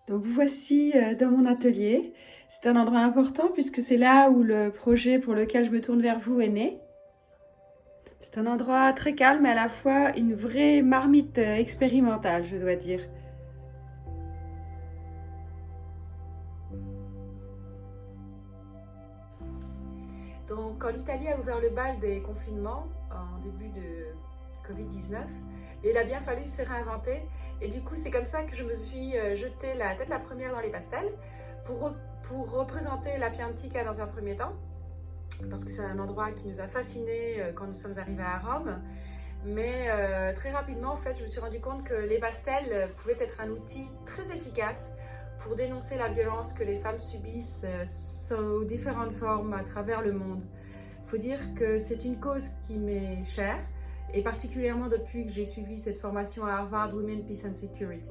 Donc voici dans mon atelier. C'est un endroit important puisque c'est là où le projet pour lequel je me tourne vers vous est né. C'est un endroit très calme et à la fois une vraie marmite expérimentale, je dois dire. Donc quand l'Italie a ouvert le bal des confinements en début de Covid-19, il a bien fallu se réinventer et du coup c'est comme ça que je me suis jetée la tête la première dans les pastels pour représenter la Piantica dans un premier temps, parce que c'est un endroit qui nous a fascinés quand nous sommes arrivés à Rome. Mais très rapidement, en fait, je me suis rendu compte que les pastels pouvaient être un outil très efficace pour dénoncer la violence que les femmes subissent sous différentes formes à travers le monde. Il faut dire que c'est une cause qui m'est chère, et particulièrement depuis que j'ai suivi cette formation à Harvard Women, Peace and Security.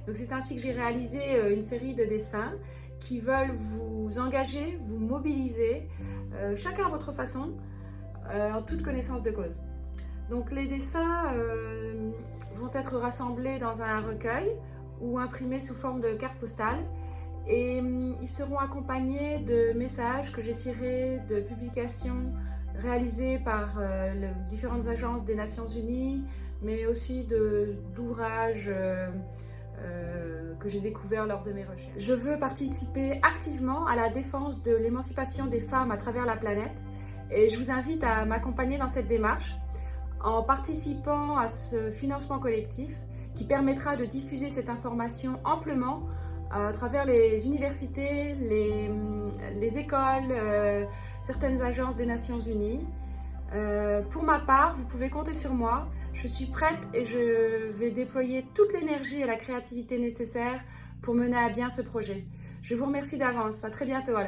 Donc c'est ainsi que j'ai réalisé une série de dessins qui veulent vous engager, vous mobiliser, chacun à votre façon, en toute connaissance de cause. Donc les dessins vont être rassemblés dans un recueil ou imprimés sous forme de carte postale et ils seront accompagnés de messages que j'ai tirés de publications réalisées par différentes agences des Nations Unies, mais aussi d'ouvrages que j'ai découverts lors de mes recherches. Je veux participer activement à la défense de l'émancipation des femmes à travers la planète et je vous invite à m'accompagner dans cette démarche en participant à ce financement collectif qui permettra de diffuser cette information amplement à travers les universités, les écoles, certaines agences des Nations Unies. Pour ma part, vous pouvez compter sur moi. Je suis prête et je vais déployer toute l'énergie et la créativité nécessaires pour mener à bien ce projet. Je vous remercie d'avance. À très bientôt alors.